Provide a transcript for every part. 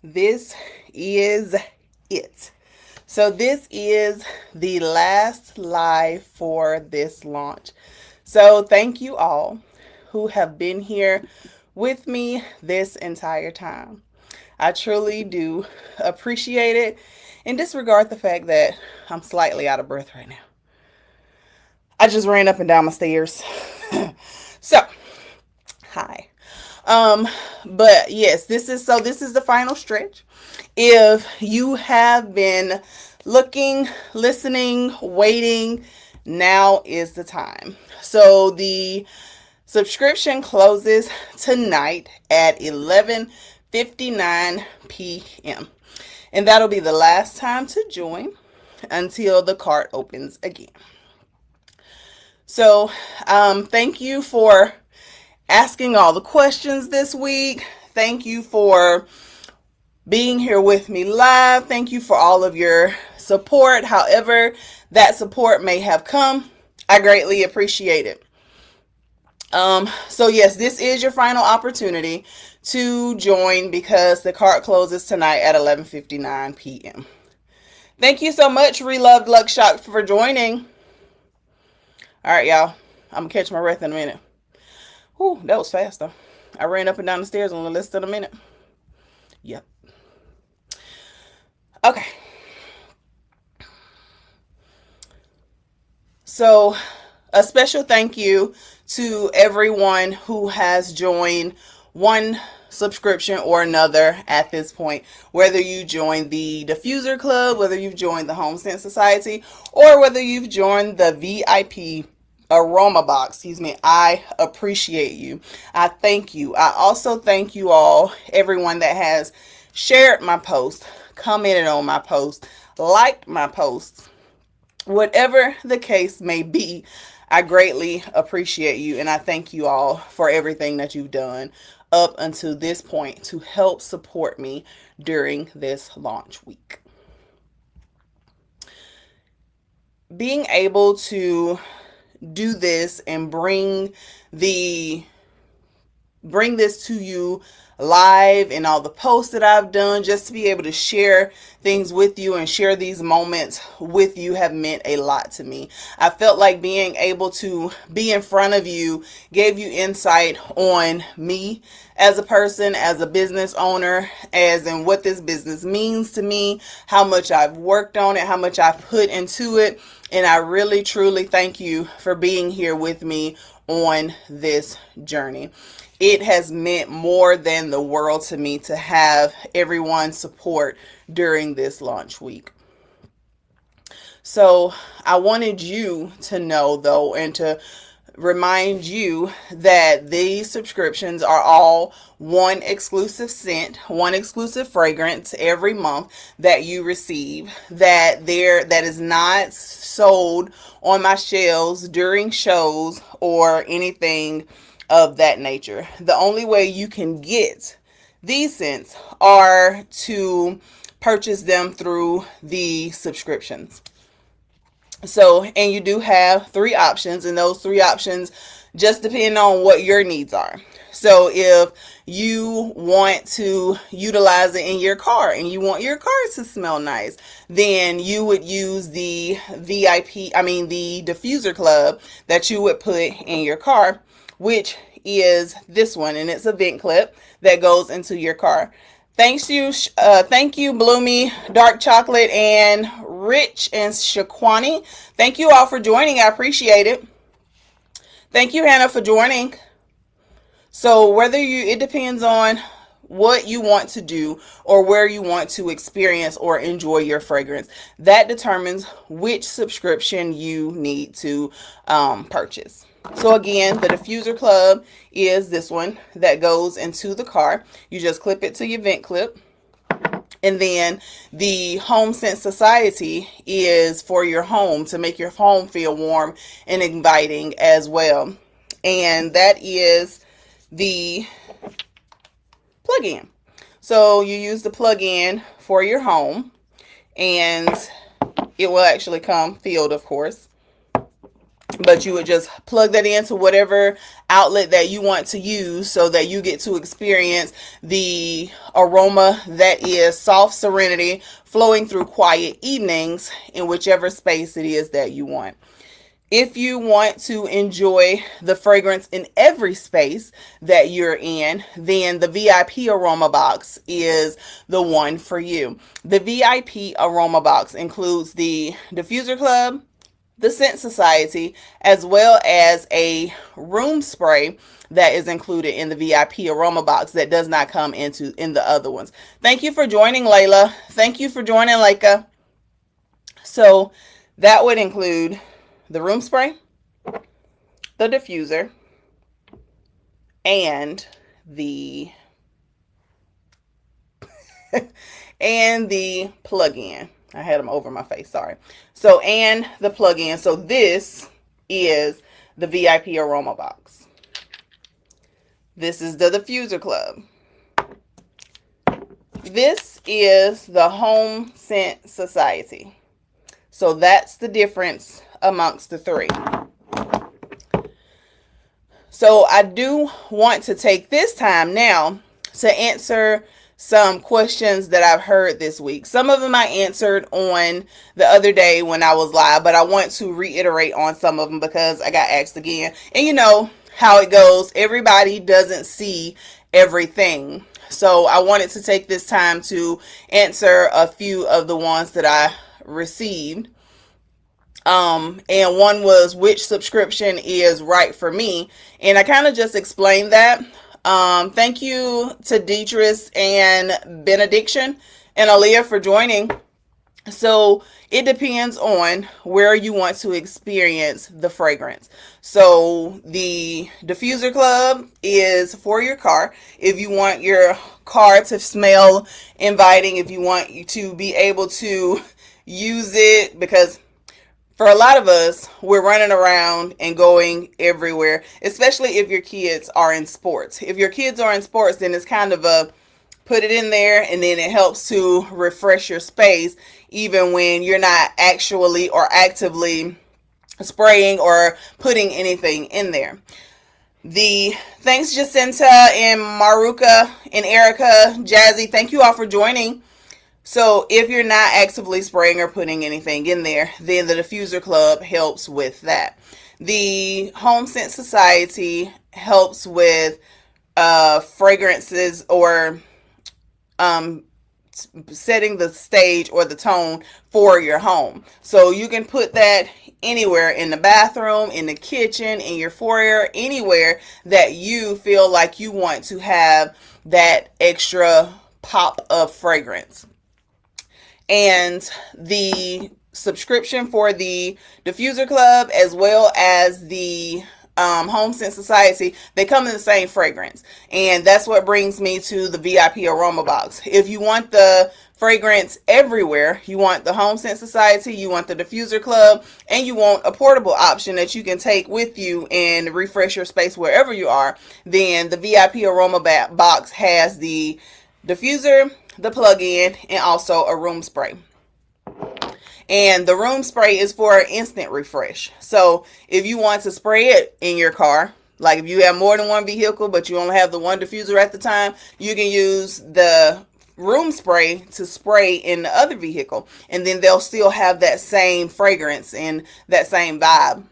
this is it. So this is the last live for this launch. So thank you all who have been here with me this entire time. I truly do appreciate it and disregard the fact that I'm slightly out of breath right now. I just ran up and down my stairs. So, hi. Um, but yes, this is the final stretch. If you have been looking, listening, waiting, now is the time. So the subscription closes tonight at 11:59 p.m. And that'll be the last time to join until the cart opens again. So, thank you for asking all the questions this week. Thank you for being here with me live. Thank you for all of your support. However, that support may have come, I greatly appreciate it. So yes, this is your final opportunity to join because the cart closes tonight at 11:59 p.m. Thank you so much, Reloved Luck Shock, for joining. All right, y'all. I'm gonna catch my breath in a minute. Whew, that was fast though. I ran up and down the stairs in less than a minute. Yep. Okay. So, a special thank you to everyone who has joined one subscription or another at this point. Whether you joined the Diffuser Club, whether you've joined the Home Scent Society, or whether you've joined the VIP Aroma Box, I appreciate you. I thank you. I also thank you all, everyone that has shared my post, commented on my post, liked my posts. Whatever the case may be, I greatly appreciate you and I thank you all for everything that you've done up until this point to help support me during this launch week. Being able to do this and bring this to you live and all the posts that I've done, just to be able to share things with you and share these moments with you, have meant a lot to me. I felt like being able to be in front of you gave you insight on me as a person, as a business owner, as in what this business means to me, how much I've worked on it, how much I've put into it. And I really, truly thank you for being here with me on this journey. It has meant more than the world to me to have everyone's support during this launch week. So I wanted you to know, though, and to remind you that these subscriptions are all one exclusive scent, one exclusive fragrance every month that you receive, that is not sold on my shelves during shows or anything of that nature. The only way you can get these scents are to purchase them through the subscriptions. So, and you do have 3 options, and those 3 options just depend on what your needs are. So if you want to utilize it in your car and you want your car to smell nice, then you would use the the Diffuser Club that you would put in your car, which is this one, and it's a vent clip that goes into your car. Thank you, Bloomy, Dark Chocolate, and Rich and Shaquani. Thank you all for joining. I appreciate it. Thank you, Hannah, for joining. So it depends on what you want to do or where you want to experience or enjoy your fragrance. That determines which subscription you need to purchase. So again, the Diffuser Club is this one that goes into the car. You just clip it to your vent clip. And then the Home Scent Society is for your home, to make your home feel warm and inviting as well. And that is the plug-in. So you use the plug-in for your home, and it will actually come filled, of course. but you would just plug that into whatever outlet that you want to use so that you get to experience the aroma that is soft serenity flowing through quiet evenings in whichever space it is that you want. If you want to enjoy the fragrance in every space that you're in, then the VIP aroma box is the one for you. The VIP aroma box includes the diffuser club, the Scent Society, as well as a room spray that is included in the VIP aroma box that does not come in the other ones. Thank you for joining, Layla. Thank you for joining, Leica. So that would include the room spray, the diffuser, and the and the plug-in. I had them over my face, sorry. So, and the plug-in. So this is the VIP aroma box. This is the diffuser club. This is the Home Scent Society. So that's the difference amongst the three. So I do want to take this time now to answer some questions that I've heard this week. Some of them I answered on the other day when I was live, but I want to reiterate on some of them because I got asked again. And you know how it goes. Everybody doesn't see everything. So I wanted to take this time to answer a few of the ones that I received. And one was which subscription is right for me. And I kind of just explained that. Thank you to Deetris and Benediction and Aaliyah for joining. So it depends on where you want to experience the fragrance. So the diffuser club is for your car. If you want your car to smell inviting, if you want to be able to use it, because for a lot of us, we're running around and going everywhere, especially if your kids are in sports. If your kids are in sports, then it's kind of a put it in there, and then it helps to refresh your space even when you're not actually or actively spraying or putting anything in there. Thanks Jacinta and Maruka and Erica, Jazzy, thank you all for joining. So if you're not actively spraying or putting anything in there, then the diffuser club helps with that. The Home Scent Society helps with fragrances or setting the stage or the tone for your home. So you can put that anywhere, in the bathroom, in the kitchen, in your foyer, anywhere that you feel like you want to have that extra pop of fragrance. And the subscription for the diffuser club as well as the Home Scent Society, they come in the same fragrance. And that's what brings me to the VIP aroma box. If you want the fragrance everywhere, you want the Home Scent Society, you want the diffuser club, and you want a portable option that you can take with you and refresh your space wherever you are, then the VIP aroma box has the diffuser, the plug-in, and also a room spray. And the room spray is for an instant refresh. So if you want to spray it in your car, like if you have more than one vehicle but you only have the one diffuser at the time, you can use the room spray to spray in the other vehicle, and then they'll still have that same fragrance and that same vibe.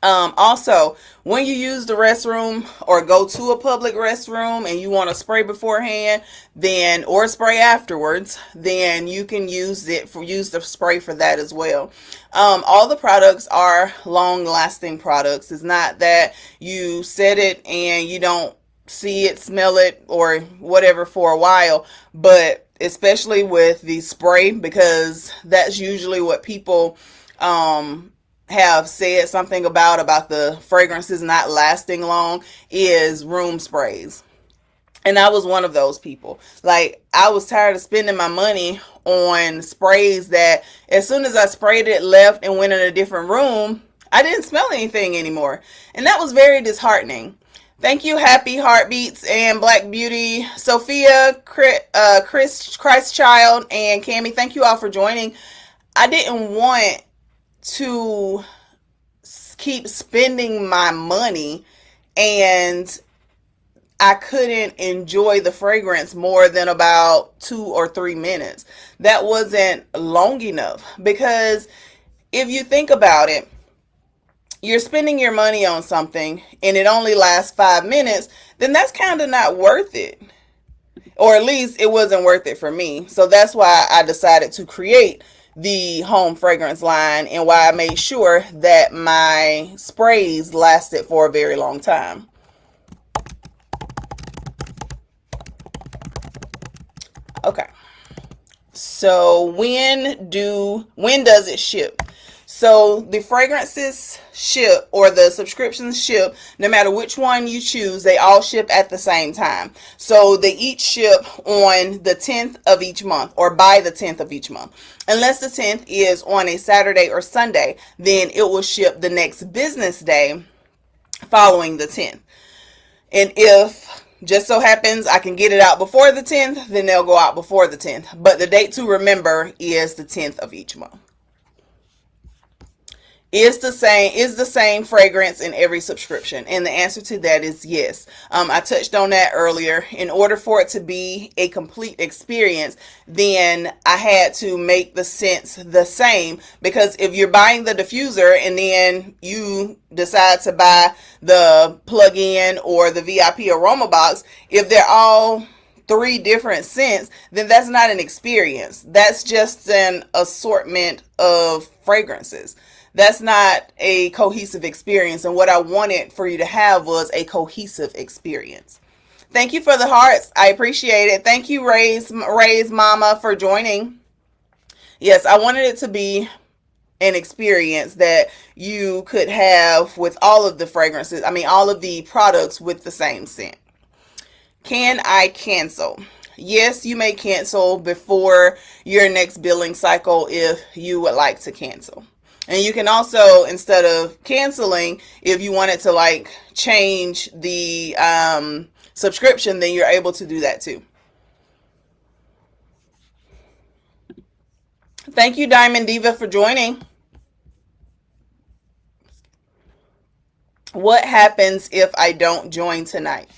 Also, when you use the restroom or go to a public restroom and you want to spray beforehand, then or spray afterwards, then you can use the spray for that as well. All the products are long-lasting products. It's not that you set it and you don't see it, smell it, or whatever for a while, but especially with the spray, because that's usually what people have said something about the fragrances not lasting long, is room sprays. And I was one of those people. Like, I was tired of spending my money on sprays that as soon as I sprayed it, left, and went in a different room, I didn't smell anything anymore. And that was very disheartening. Thank you, Happy Heartbeats and Black Beauty, Sophia, Christ Child, and Cammie. Thank you all for joining. I didn't want to keep spending my money and I couldn't enjoy the fragrance more than about 2 or 3 minutes. That wasn't long enough, because if you think about it, you're spending your money on something and it only lasts 5 minutes, then that's kind of not worth it. Or at least it wasn't worth it for me. So that's why I decided to create the home fragrance line, and why I made sure that my sprays lasted for a very long time. Okay. So when does it ship? So the fragrances ship, or the subscriptions ship, no matter which one you choose, they all ship at the same time. So they each ship on the 10th of each month, or by the 10th of each month. Unless the 10th is on a Saturday or Sunday, then it will ship the next business day following the 10th. And if just so happens I can get it out before the 10th, then they'll go out before the 10th. But the date to remember is the 10th of each month. Is the same fragrance in every subscription? And the answer to that is yes. I touched on that earlier. In order for it to be a complete experience, then I had to make the scents the same, because if you're buying the diffuser and then you decide to buy the plug-in or the VIP aroma box, if they're all 3 different scents, then that's not an experience. That's just an assortment of fragrances. That's not a cohesive experience. And what I wanted for you to have was a cohesive experience. Thank you for the hearts. I appreciate it. Thank you, Ray's Mama, for joining. Yes, I wanted it to be an experience that you could have with all of the fragrances. All of the products with the same scent. Can I cancel? Yes, you may cancel before your next billing cycle if you would like to cancel. And you can also, instead of canceling, if you wanted to change the subscription, then you're able to do that too. Thank you, Diamond Diva, for joining. What happens if I don't join tonight?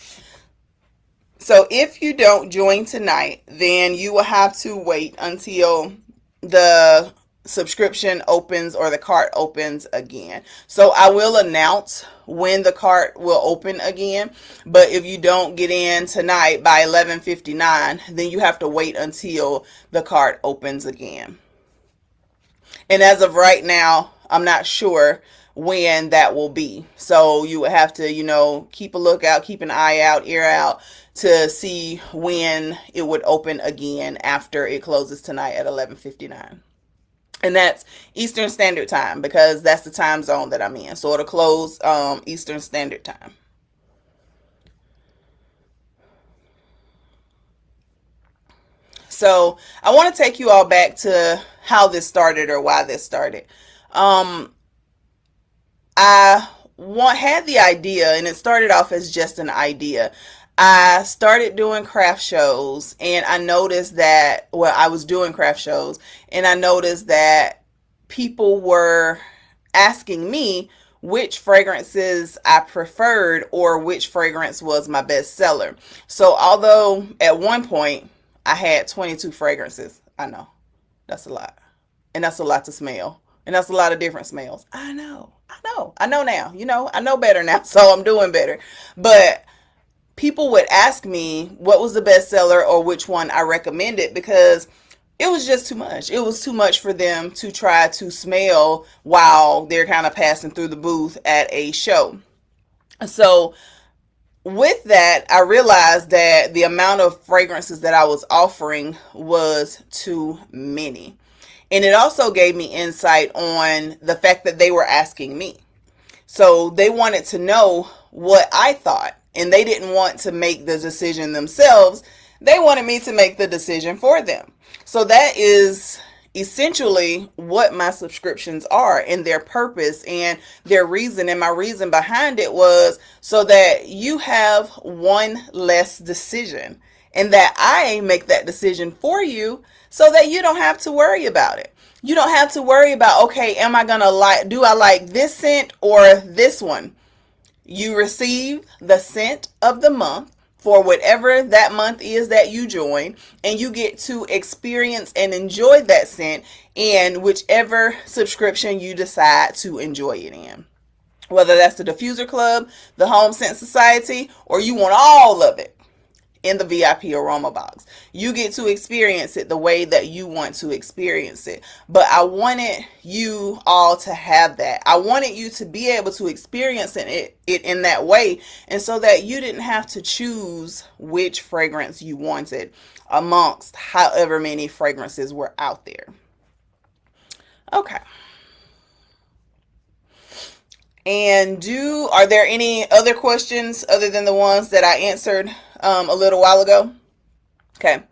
So if you don't join tonight, then you will have to wait until the subscription opens or the cart opens again. So I will announce when the cart will open again, but if you don't get in tonight by 11:59, then you have to wait until the cart opens again. And as of right now, I'm not sure when that will be. So you would have to, keep a lookout, keep an eye out, ear out, to see when it would open again after it closes tonight at 11:59. And that's Eastern Standard Time, because that's the time zone that I'm in. So it'll close Eastern Standard Time. So I want to take you all back to how this started, or why this started. I had the idea, and it started off as just an idea. I started doing craft shows, and I noticed that, I was doing craft shows, and I noticed that people were asking me which fragrances I preferred, or which fragrance was my best seller. So although at one point I had 22 fragrances, I know that's a lot, and that's a lot to smell, and that's a lot of different smells. I know now, I know better now, so I'm doing better. But people would ask me what was the best seller, or which one I recommended, because it was just too much. It was too much for them to try to smell while they're kind of passing through the booth at a show. So with that, I realized that the amount of fragrances that I was offering was too many. And it also gave me insight on the fact that they were asking me. So they wanted to know what I thought, and they didn't want to make the decision themselves. They wanted me to make the decision for them. So that is essentially what my subscriptions are, and their purpose and their reason. And my reason behind it was so that you have one less decision. and that I make that decision for you so that you don't have to worry about it. You don't have to worry about, okay, am I going to do I like this scent or this one? You receive the scent of the month for whatever that month is that you join, and you get to experience and enjoy that scent in whichever subscription you decide to enjoy it in. Whether that's the Diffuser Club, the Home Scent Society, or you want all of it in the VIP aroma box. You get to experience it the way that you want to experience it. But I wanted you all to have that. I wanted you to be able to experience it in that way, and so that you didn't have to choose which fragrance you wanted amongst however many fragrances were out there. Okay. And are there any other questions other than the ones that I answered a little while ago? Okay.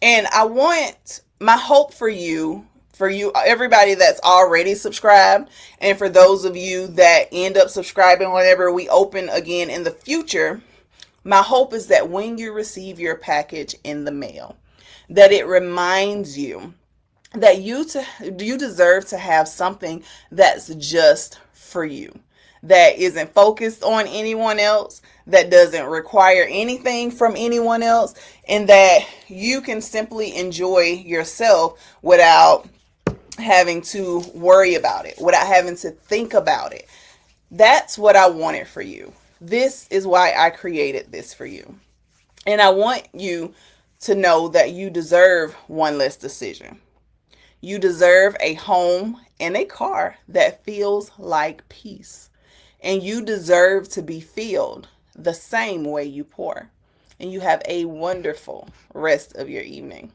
And I want my hope for you, everybody that's already subscribed, and for those of you that end up subscribing whenever we open again in the future, my hope is that when you receive your package in the mail, that it reminds you that you deserve to have something that's just for you, that isn't focused on anyone else, that doesn't require anything from anyone else, and that you can simply enjoy yourself without having to worry about it, without having to think about it. That's what I wanted for you. This is why I created this for you. And I want you to know that you deserve one less decision. You deserve a home and a car that feels like peace. And you deserve to be filled the same way you pour. And you have a wonderful rest of your evening.